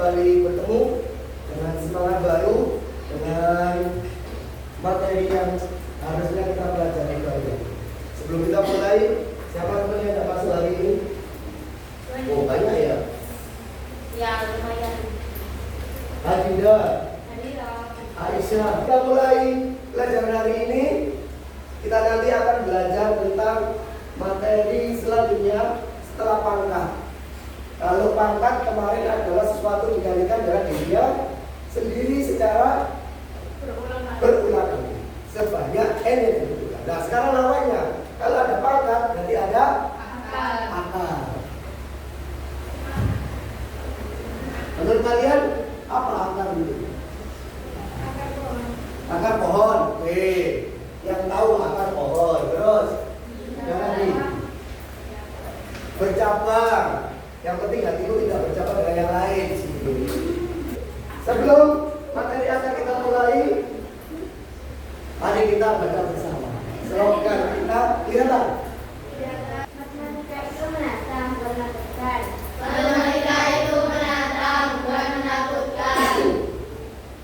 kembali bertemu dengan semangat baru, dengan materi yang harusnya kita pelajari kembali. Sebelum kita mulai, siapa teman yang tidak masuk hari ini? Oh, banyak ya? Ya, lumayan. Adinda, Aisyah. Kita mulai pelajaran hari ini. Kita nanti akan belajar tentang materi selanjutnya setelah pangkat. Kalau pangkat kemarin adalah sesuatu dikalikan dengan dia sendiri secara berulang kali sebanyak n yang dibutuhkan. Nah, sekarang lawannya, kalau ada pangkat berarti ada akar. Menurut kalian apa akar itu? Akar pohon. Oke. Yang tahu akar pohon. Terus yang tadi bercabang. Yang penting hatimu tidak bercabang dengan yang lain. Sebelum materi akan kita mulai, mari kita baca bersama slogan kita. Lihatlah. Matematika itu menantang, bukan menakutkan. Matematika itu menantang, bukan menakutkan.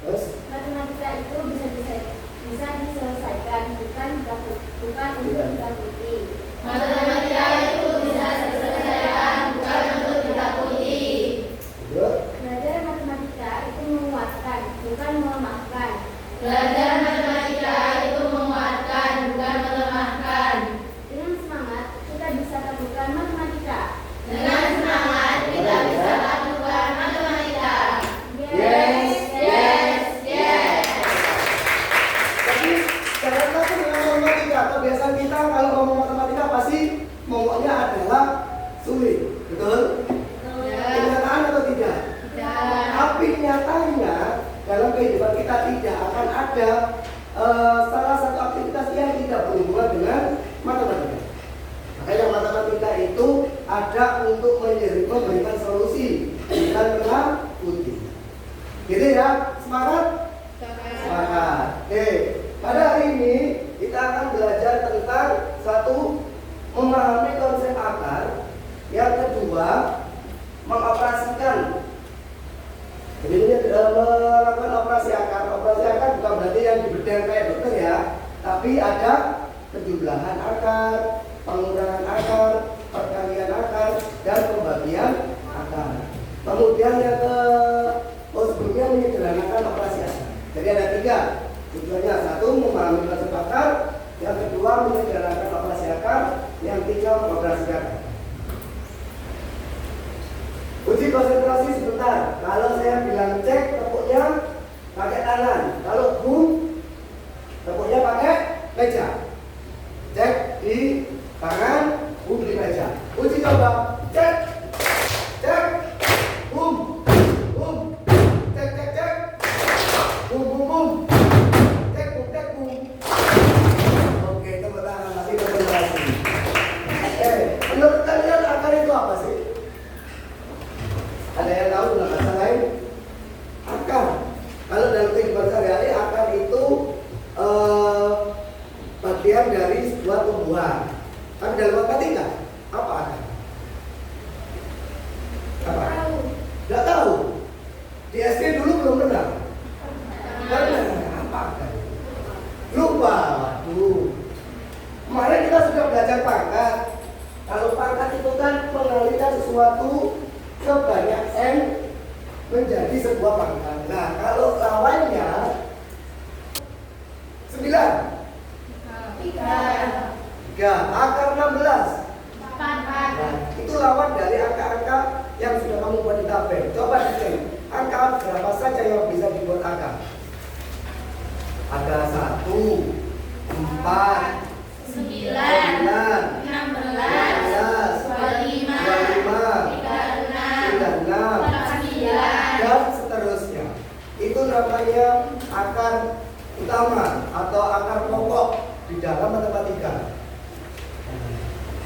Terus Matematika itu bisa diselesaikan, bukan untuk ditakuti. Matematika itu bisa diselesaikan, bukan untuk ditakuti. Terus Belajar matematika itu menguatkan, bukan melemahkan. Belajar matematika itu menguatkan, bukan melemahkan. Dengan semangat, kita bisa lakukan matematika. Dengan semangat kita bisa lakukan matematika. Yes. Tapi sekarang kita dengan matematika, kebiasaan kita kalau ngomong matematika pasti ngomongnya adalah sulit, betul? Kenyataan atau tidak? Tapi nyatanya dalam kehidupan kita tidak akan ada salah satu aktivitas yang tidak berhubungan dengan matematika. Makanya matematika itu ada untuk memberikan solusi dan menakuti. Gitu ya, semangat? Semangat. Oke, pada hari ini kita akan belajar tentang satu, memahami konsep akar. Yang kedua, mengoperasikan. Jadi ini melakukan operasi akar. Operasi akar bukan berarti yang dibedah kayak dokter ya, tapi ada penjumlahan akar, pengurangan akar, perkalian akar, dan pembagian akar. Kemudian yang sebelumnya menyederhanakan operasi akar. Jadi ada 3 tujuannya. 1, memahami konsep akar. Yang kedua, menyederhanakan operasi akar. Yang 3, mengoperasikan akar. Uji konsentrasi sebentar. Kalau saya bilang cek, tepuknya pakai tangan. Kalau boom, tepuknya pakai meja. Cek di tangan, boom di meja. Uji coba. Cek, cek, boom, boom, cek, cek, cek, boom, boom, boom, cek, boom, cek, boom. Oke, tepuk tangan lagi konsentrasi. Menurut kalian akar itu apa sih? Ada yang tahu nggak bahasa lain? Akar. Kalau dalam kehidupan sehari-hari, akar itu bagian dari sebuah tumbuhan. Tapi dalam matematika, apa akar? Apa? Nggak tahu. Di SD dulu belum pernah. Apa akar? Lupa. Waduh. Kemarin kita sudah belajar pangkat. Kalau pangkat itu kan mengalihkan sesuatu sebanyak n menjadi sebuah pangkat. Nah, kalau lawannya 9. 3. Akar 16. Nah, itu lawan dari angka-angka yang sudah kamu buat di tabel. Coba dicek angka berapa saja yang bisa dibuat akar. Ada 1, 4, 9, 16, 25, 36, 49, dan seterusnya. Itu namanya akar utama atau akar pokok di dalam matematika.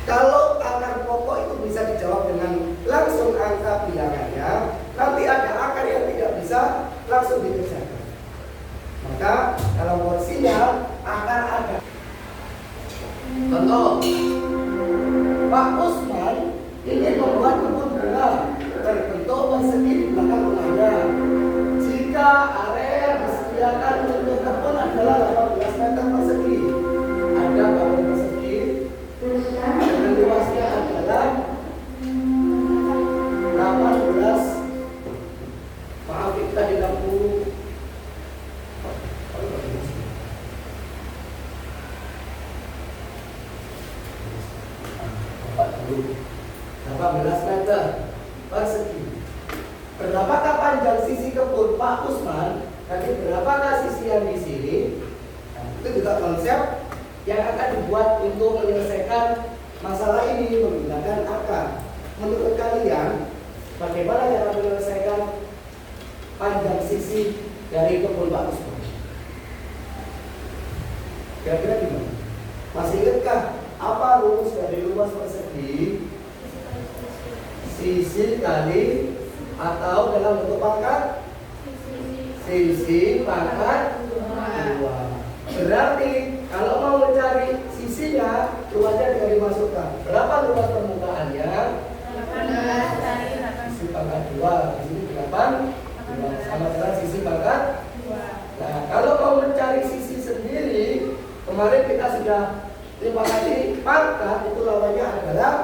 Kalau akar pokok itu bisa dijawab dengan langsung angka bilangannya, nanti ada akar yang tidak bisa langsung dikerjakan. Maka kalau porsinya akar ada. Contoh, Pak Usman ingin membuat kebun bunga berbentuk persegi di belakang rumahnya. 18 meter persegi. Berapakah panjang sisi kebun Pak Usman? Tadi berapakah sisi yang di sini? Nah, itu juga konsep yang akan dibuat untuk menyelesaikan masalah ini menggunakan akar. Menurut kalian, bagaimana cara menyelesaikan panjang sisi dari kebun Pak Usman? Kira-kira gimana? Masih ingatkah apa rumus dari luas persegi? Sisi kali atau dalam bentuk pangkat? Sisi pangkat 2. Berarti kalau mau mencari sisinya, luasnya tinggal dimasukkan. Berapa luas permukaannya? 18. Sisi pangkat 2. Di sini 8. Sama dengan sisi pangkat 2. Nah, kalau mau mencari sisi sendiri, kemarin kita sudah terima kasih pangkat itu lawannya adalah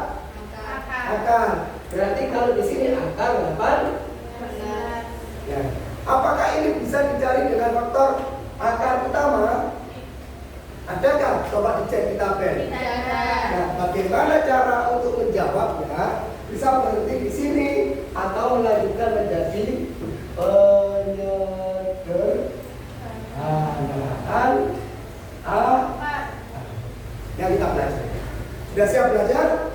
akar. Berarti kalau di sini akar 8. Ya. Apakah ini bisa dicari dengan faktor akar utama? Adakah? Coba dicek di tabel. Nah, bagaimana cara untuk menjawabnya? Bisa berhenti di sini atau melanjutkan menjadi penyederhanaan yang kita belajar. Sudah siap belajar?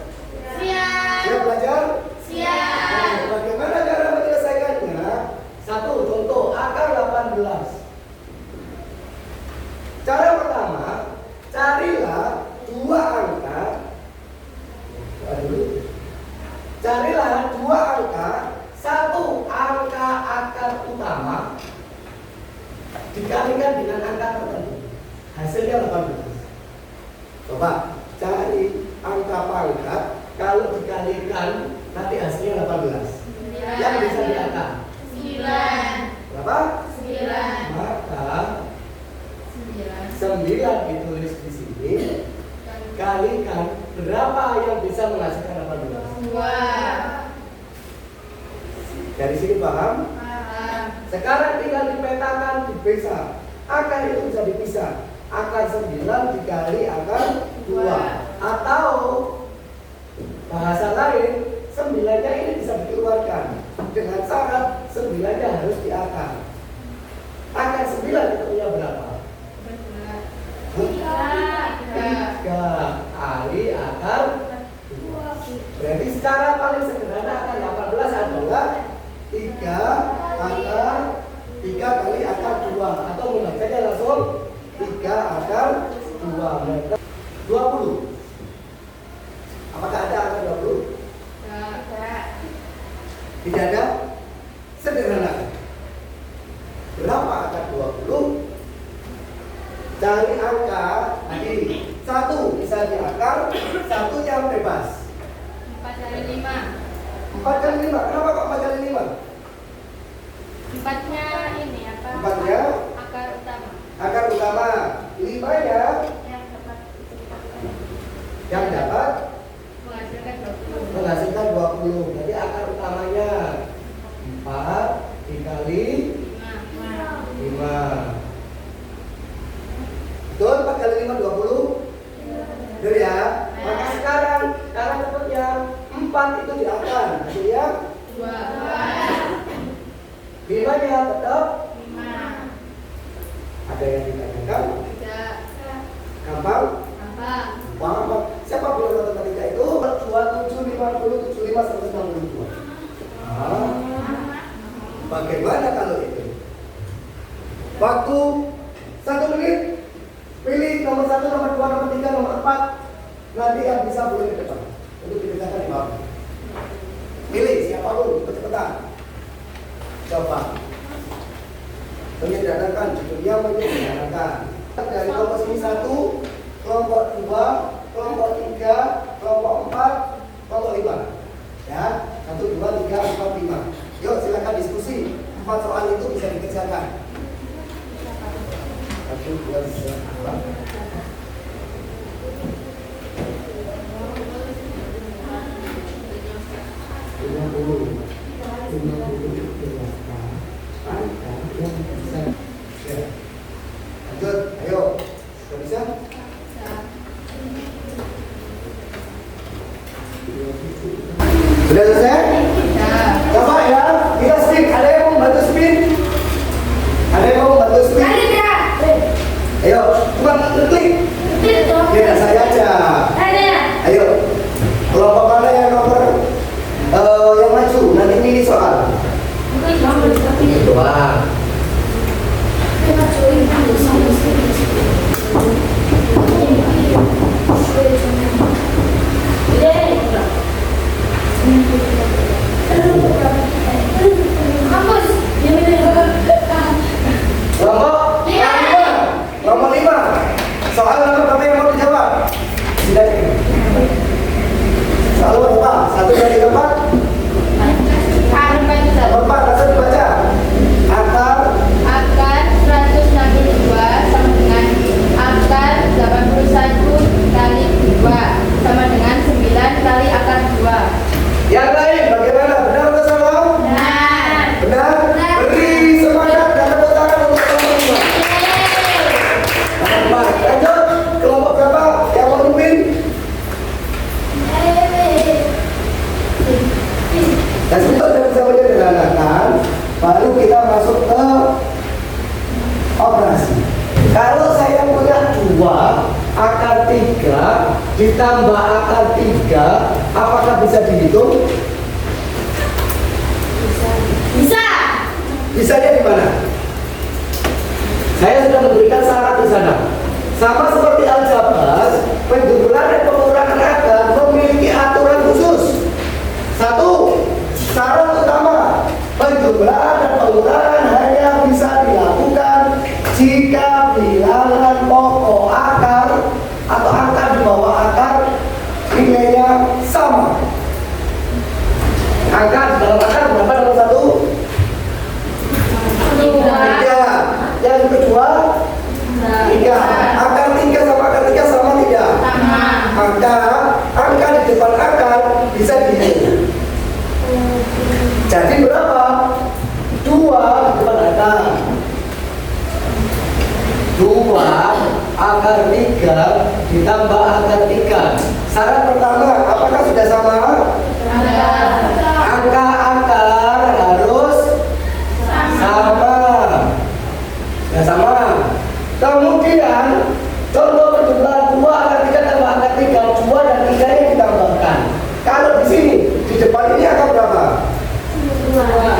Siap belajar? Nah, bagaimana cara menyelesaikannya? Satu contoh akar 18. Cara pertama, carilah dua angka. Carilah dua angka, satu angka akar utama dikalikan dengan angka tertentu. Hasilnya 18. Coba cari angka pangkat, kalau dikalikan nanti hasilnya 18. Yang bisa diangkat 9. berapa? 9. Maka 9 ditulis di sini, kalikan berapa yang bisa menghasilkan 18? 2. Dari sini paham? Sekarang tinggal dipetakan, dipisah. Akar itu bisa dipisah. Akar 9 dikali akar 2. Atau bahasa lain, 9-nya ini bisa dikeluarkan dengan syarat 9-nya harus diakar. Akar 9 itu punya berapa? 3 kali akar 2. Berarti secara paling sederhana akar 18 adalah 3 akar 3 kali akar 2. Atau membacanya langsung 3 akar 2 meter 20. Apakah ada akar 20? Tidak ada? Sederhana. Berapa akar 20? Cari angka tadi. Satu bisa diakar, satu yang bebas. 4 kali 5. 4 kali 5. Kenapa kok 4 kali 5? 4-nya ini apa? 4-nya akar utama. akar utama. 5-nya yang dapat menghasilkan 20. Jadi akar utamanya 4 dikali 5. Betul? 4 kali 5 20. Betul ya? Maka sekarang cara cepatnya 4 itu diakar. Hasilnya 2. 5-nya tetap 5. ada yang ditanyakan? Tidak. Gampang? Gampang. Gampang. Siapa boleh matematika itu? 27, 50, 75, 162. Bagaimana kalau itu? Waktu 1 menit. Pilih nomor 1, nomor 2, nomor 3, nomor 4. Nanti yang bisa boleh ke depan untuk dikerjakan di bawah. Pilih siapapun, cepat-cepatan. Coba. Menyederhanakan, judulnya menyederhanakan. Dari kelompok sini 1, kelompok 2, kelompok 3, kelompok 4, kelompok 5. Ya, 1, 2, 3, 4, 5. Yuk silakan diskusi. 4 soal itu bisa dikerjakan. 1, 2, 3, 4. Lanjut, ayo. Sudah bisa? Bisa. Sudah selesai? Coba ya, kita spin. Ada yang mau bantu spin? Ada yang mau bantu spin? Ayo, coba klik. Tidak saya aja. Ayo, kelompok mana yang nomor yang maju? Nanti ini soal. Doang. Kelompok nomor 5. Soal nomor berapa yang mau dijawab? Sudah. Soal berapa? 1 dari 4. Nomor 4, langsung dibaca. Akar 162 sama dengan akar 81 kali 2 sama dengan 9 kali akar 2. Yang lain bagaimana? Benar atau salah? Benar? Beri semangat dan tepuk tangan untuk kelompok 5. Lanjut, kelompok berapa yang mau mimpin? Dan sebentar saya bisa menyederhanakan, baru kita masuk ke operasi. Kalau saya punya 2 akar 3 ditambah akar 3, apakah bisa dihitung? Bisanya di mana? Saya sudah memberikan syarat di sana. Sama seperti aljabar, penjumlahan dan pengurangan akar memiliki aturan khusus. 1. Syarat utama, penjumlahan dan pengurangan hanya bisa dilakukan jika bilangan pokok akar atau angka di bawah akar nilainya sama. Angka di dalam akar berapa nomor 1? 3. Yang kedua 3. Akar 3 sama akar 3 sama tidak? Maka angka di depan akar bisa dihitung. Jadi berapa? 2 di depan akar. 2 akar 3 ditambah akar 3. Syarat pertama, apakah sudah sama? Angka akar harus sama. Ya sama. Kemudian contoh penjumlahan 2 akar 3 tambah akar 3, 2 dan 3 yang ditambahkan. Kalau di sini, di depan ini angka berapa?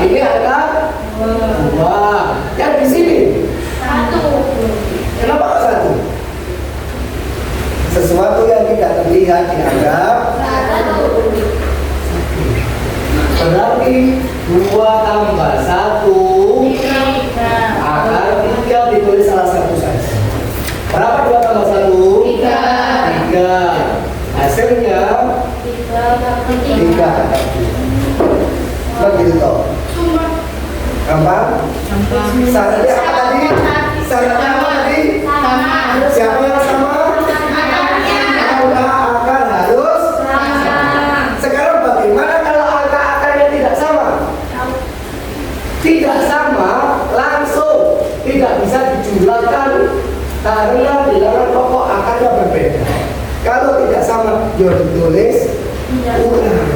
Ini angka 2. Yang di sini 1. Kenapa kok 1? Sesuatu yang tidak terlihat dianggap 1. Berarti 2 tambah 1 akar 3 ditulis salah satu saja. Berapa 2 tambah 1? 3. Hasilnya 3 akar 2. Begitu toh. Gampang? Syaratnya apa tadi? Syaratnya apa tadi? Siapa yang sama? Angka akar harus sama. Sekarang bagaimana kalau angka akarnya tidak sama? Tidak sama, langsung tidak bisa dijumlahkan karena bilangan pokok akarnya berbeda. Kalau tidak sama, ya ditulis ulang.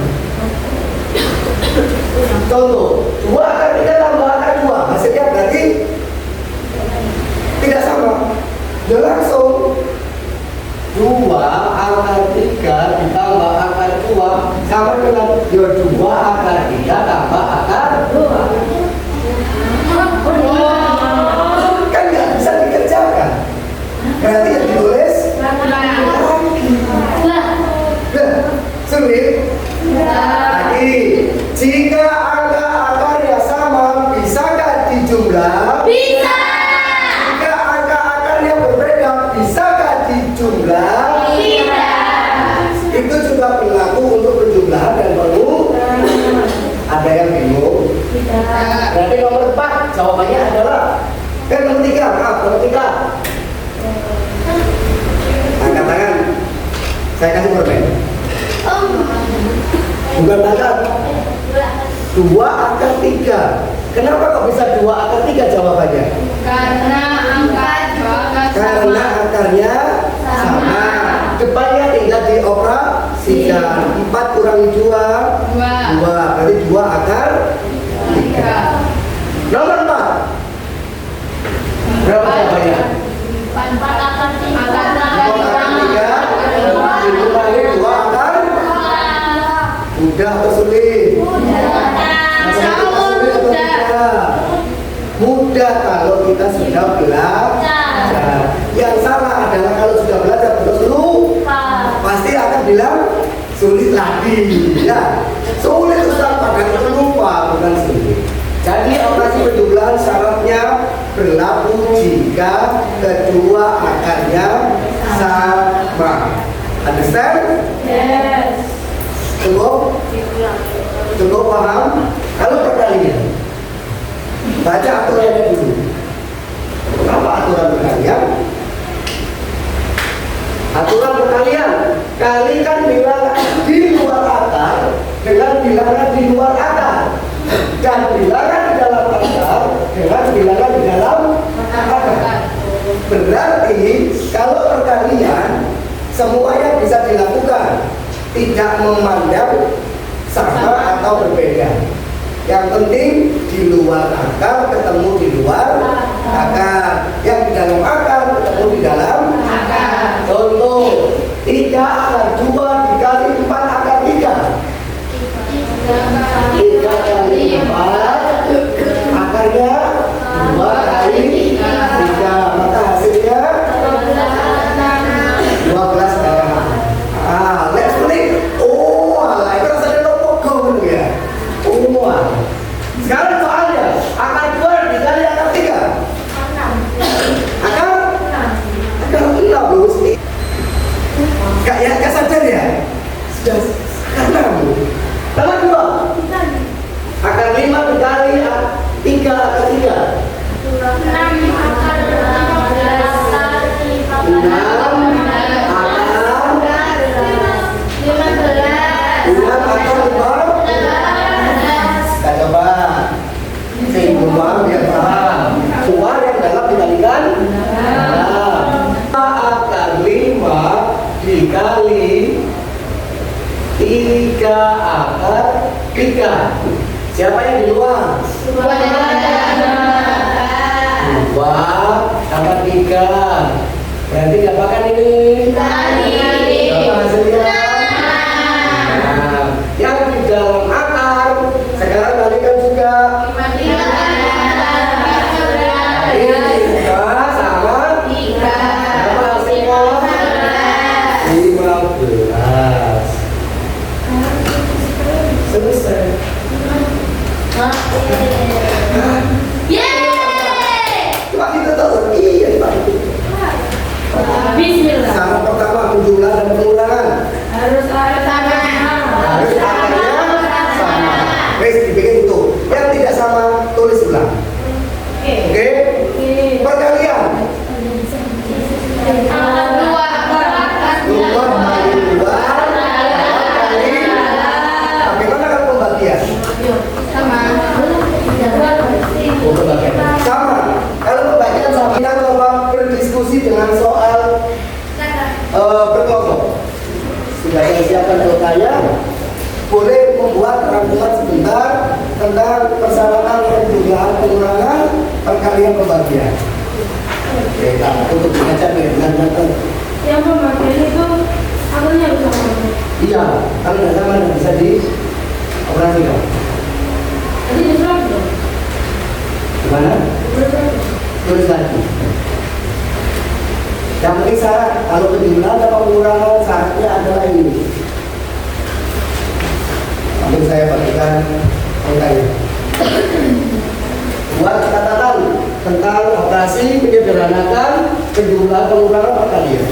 Contoh, 2 akar 3 tambah akar 2, hasilnya berarti tidak sama. Ya langsung 2 akar 3 ditambah akar 2 sama dengan 2 akar 3 tambah akar 2. Kan nggak bisa dikerjakan. Berarti yang ditulis sulit. Lagi, jika angka akarnya sama, bisakah dijumlah? Bisa. Jika angka akarnya berbeda, bisakah dijumlah? Tidak. Itu juga berlaku untuk penjumlahan dan pengurangan. Ada yang bingung? Tidak. Berarti nomor 4 jawabannya adalah nomor 3. Maaf, nomor 3. Angkat tangan. Saya kasih permen. Bukan tangan. 2 akar 3. Kenapa kok bisa 2 akar 3 jawabannya? Karena angka 2 Karena akarnya sama. Depannya tinggal dioperasikan. 4 kurangi 2 2, berarti 2 akar 3. Nomor 4 berapa jawabannya? 4 akar 3. 4 akar 3 dikurangi 2 akar. Mudah atau sulit? Mudah kalau kita sudah belajar. Yang salah adalah kalau sudah belajar terus lupa, pasti akan bilang sulit lagi. Ya, sulit Ustaz, padahal itu lupa, bukan sulit. Jadi operasi penjumlahan syaratnya berlaku jika kedua akarnya sama. Understand? Yes. Cukup paham? Kalau perkalian, baca aturannya dulu. Apa aturan perkalian? Aturan perkalian, kalikan bilangan di luar akar dengan bilangan di luar akar, dan bilangan di dalam akar dengan bilangan di dalam akar. Berarti kalau perkalian semuanya bisa dilakukan, tidak memandang sama atau berbeda. Yang penting di luar akar ketemu di luar akar, yang di dalam akar ketemu di dalam akar. Contoh, 3 akar 2 dikali 4 akar 3. 3 kali 4 akarnya 2 kali 3, maka hasilnya 12 akar. Let's play. Oh, alah, itu rasanya logo ya. Sekarang soalnya akar 2 dikali akar 3. Akar 6 loh. Gak sadar ya? Sudah akar 6. Nomor 2. Akar 5 dikali 3 akar 3. 6 akar 15. Kita coba semua biar paham. Keluar yang dalam dikalikan 6 akar 5 dikali 3 akar 3. Siapa yang di luar? 2 tambah 3. Berarti dapatkan ini. Berapa hasilnya? Yang di dalam akar sekarang kalikan juga. Ini 3 sama 3. Berapa hasilnya? 15. Selesai. Coba kita tahu. Iya, Pak. Bismillah. Sama pertama penjumlahan dan pengulangan. Harus sama. Harus akarnya sama. Wes dibikin itu. Yang tidak sama tulis ulang. Oke? Perkalian. 2 kali 2 kali. Bagaimana kalau pembagian? Oh, pembagian. Sama. Kalau pembagian sama, kita coba berdiskusi dengan soal berkelompok. Sudah saya siapkan dokanya. Boleh membuat rangkuman sebentar tentang persyaratan penjumlahan pengurangan perkalian pembagian. Oke, kita untuk mengajar dengan Yang pembagian itu akurnya harus sama. iya, kalau tidak sama tidak bisa dioperasikan. Jadi diserap dong. Gimana? Tulis lagi. Yang penting syarat, kalau penjumlahan atau pengurangan syaratnya adalah ini. Nanti saya bagikan angkanya. Buat catatan tentang operasi menyederhanakan penjumlahan pengurangan perkalian.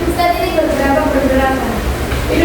Ustaz ini berberapa? Itu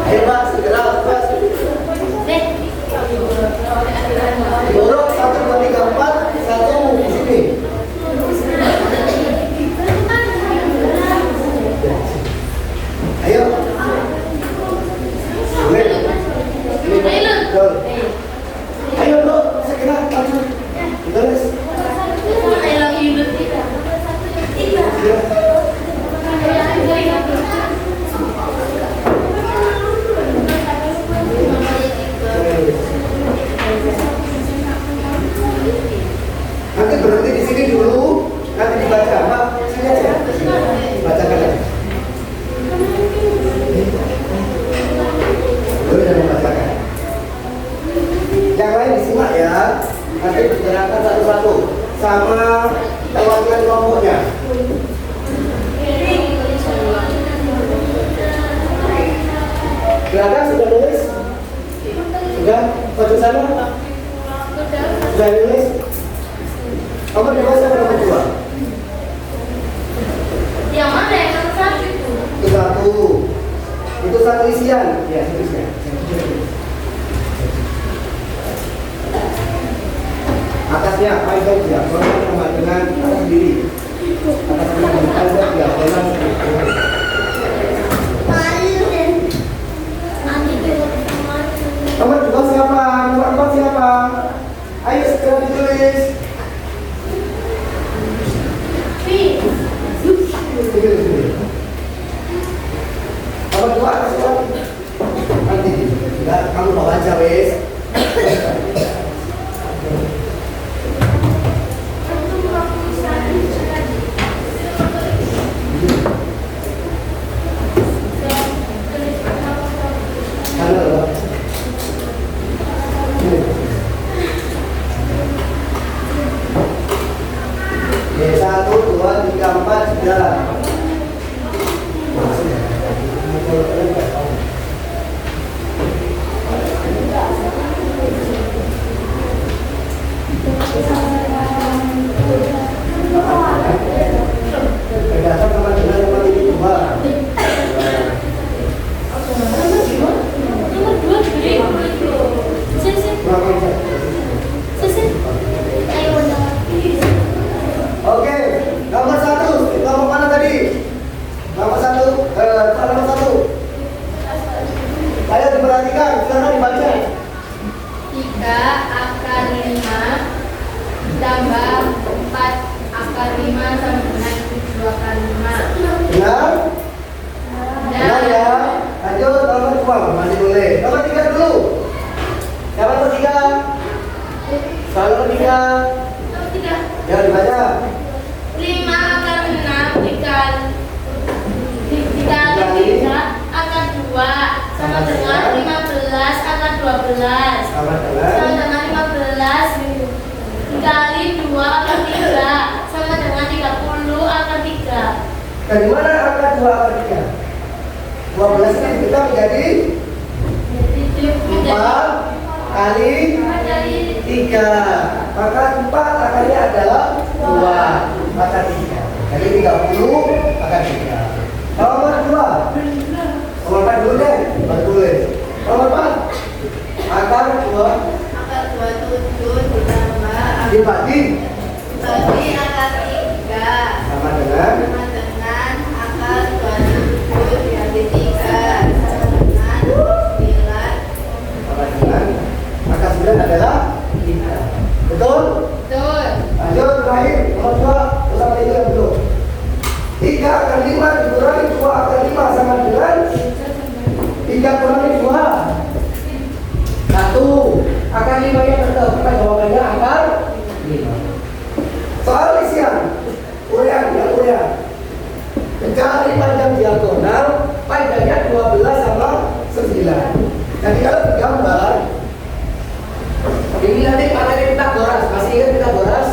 Ayo Pak, segera Pak. Dorong 1, 2, 3, 4, 1 di sini. Ayo. Ayo bro, segera maju. Terus. Nanti berhenti di sini dulu, nanti dibaca. Pak, sini aja. Bacakan aja. Boleh dan membacakan. Yang lain disimak ya. Nanti bicarakan satu-satu sama perwakilan kelompoknya. Silakan, sudah nulis? Sudah? Maju sana? Sudah nulis? Nomor 2 sama nomor 2? Yang mana yang nomor 1 itu? Itu 1. Itu 1 isian. Ya, 1 isian. Atasnya panjang diagonal sama dengan atas diri. Atasnya panjang diagonal nomor 2 siapa? Nomor 4 siapa? Ayo segera ditulis. Nomor 2 apa siapa? Nanti enggak, kamu bawa aja wes. Oke, nomor 1, nomor mana tadi? Nomor 1, nomor 1. Ayo diperhatikan, silakan dibaca. 3 akar 5 tambah 4 akar 5 sama dengan 7 akar 5. Benar? Benar ya. Lanjut nomor 2, masih boleh. Nomor 3 dulu. Siapa nomor 3? Soal nomor 3. Nomor 3. Ya dibaca. 5 akar 6 dikali 3 akar 2 sama dengan 15 akar 12 Sama sama dengan dengan 15 dikali 2 akar 3 sama dengan 30 akar 3. dari mana angka 2 akar 3? 12 ini kita menjadi 4 kali 3. Maka 4 akarnya adalah 2 akar 3. Jadi 30 akar 3. Nomor 2. Nomor 4 dulu deh, baru tulis. Nomor 4. Akar 2 Akar 27 ditambah dibagi bagi akar 3 sama dengan sama dengan akar 27 dibagi 3 sama dengan 9. akar 9 adalah 3. Betul? Betul. Lanjut terakhir nomor 2 bersama itu yang belum. 3 akar 5 dikurangi 2 akar 5 sama dengan 3 kurangi 2 1. Akar 5 yang tetap kita jawabannya akar 5. Soal isian urean ya urean. Mencari panjang diagonal, panjangnya 12 sama 9. Jadi kalau digambar ini nanti materi Pitagoras, masih ingat Pitagoras?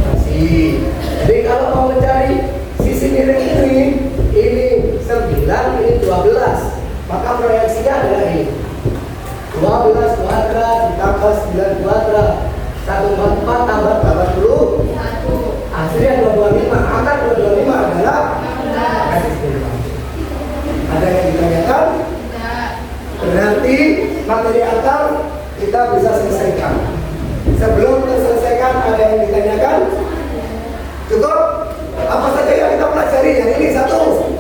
Masih. Jadi kalau mau mencari sisi miring ini 9, ini 12. Maka proyeksinya adalah ini. 12 kuadrat ditambah 9 kuadrat 144 tambah 80 hasilnya 225. Akar 225 adalah ada yang ditanyakan? materi akal kita bisa selesaikan. Sebelum terselesaikan ada yang ditanyakan? Cukup? Apa saja yang kita pelajari hari ini? Satu,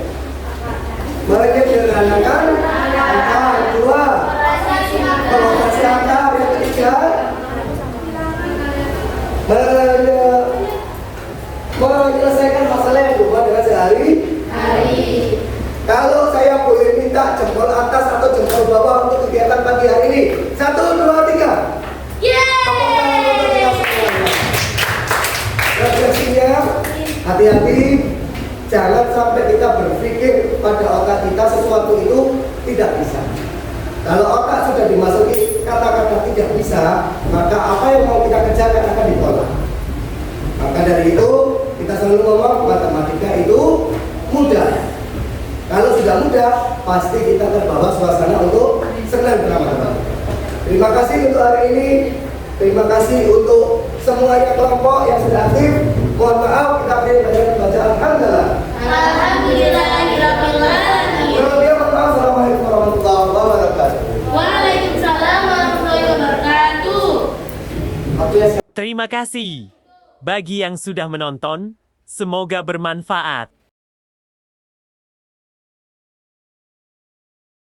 menyederhanakan akal. Dua, mengoperasi akal. Yang ketiga, menyelesaikan masalah yang berubah dengan sehari. Kalau saya boleh minta jempol atas atau jempol bawah untuk kegiatan pagi hari ini. 1, 2, 3. Refleksinya, hati-hati, jangan sampai kita berpikir pada otak kita sesuatu itu tidak bisa. Kalau otak sudah dimasuki kata-kata tidak bisa, maka apa yang mau kita kerjakan akan ditolak. Maka dari itu kita selalu ngomong matematika itu mudah. Kalau sudah mudah, pasti kita terbawa suasana untuk senang bermatematika. Terima kasih untuk hari ini. Terima kasih untuk semuanya kelompok yang sudah aktif. Mohon maaf kita beri bacaan alhamdulillah. Alhamdulillahirobbilalamin. Assalamualaikum warahmatullahi wabarakatuh. Waalaikumsalam warahmatullahi wabarakatuh. Terima kasih bagi yang sudah menonton. Semoga bermanfaat.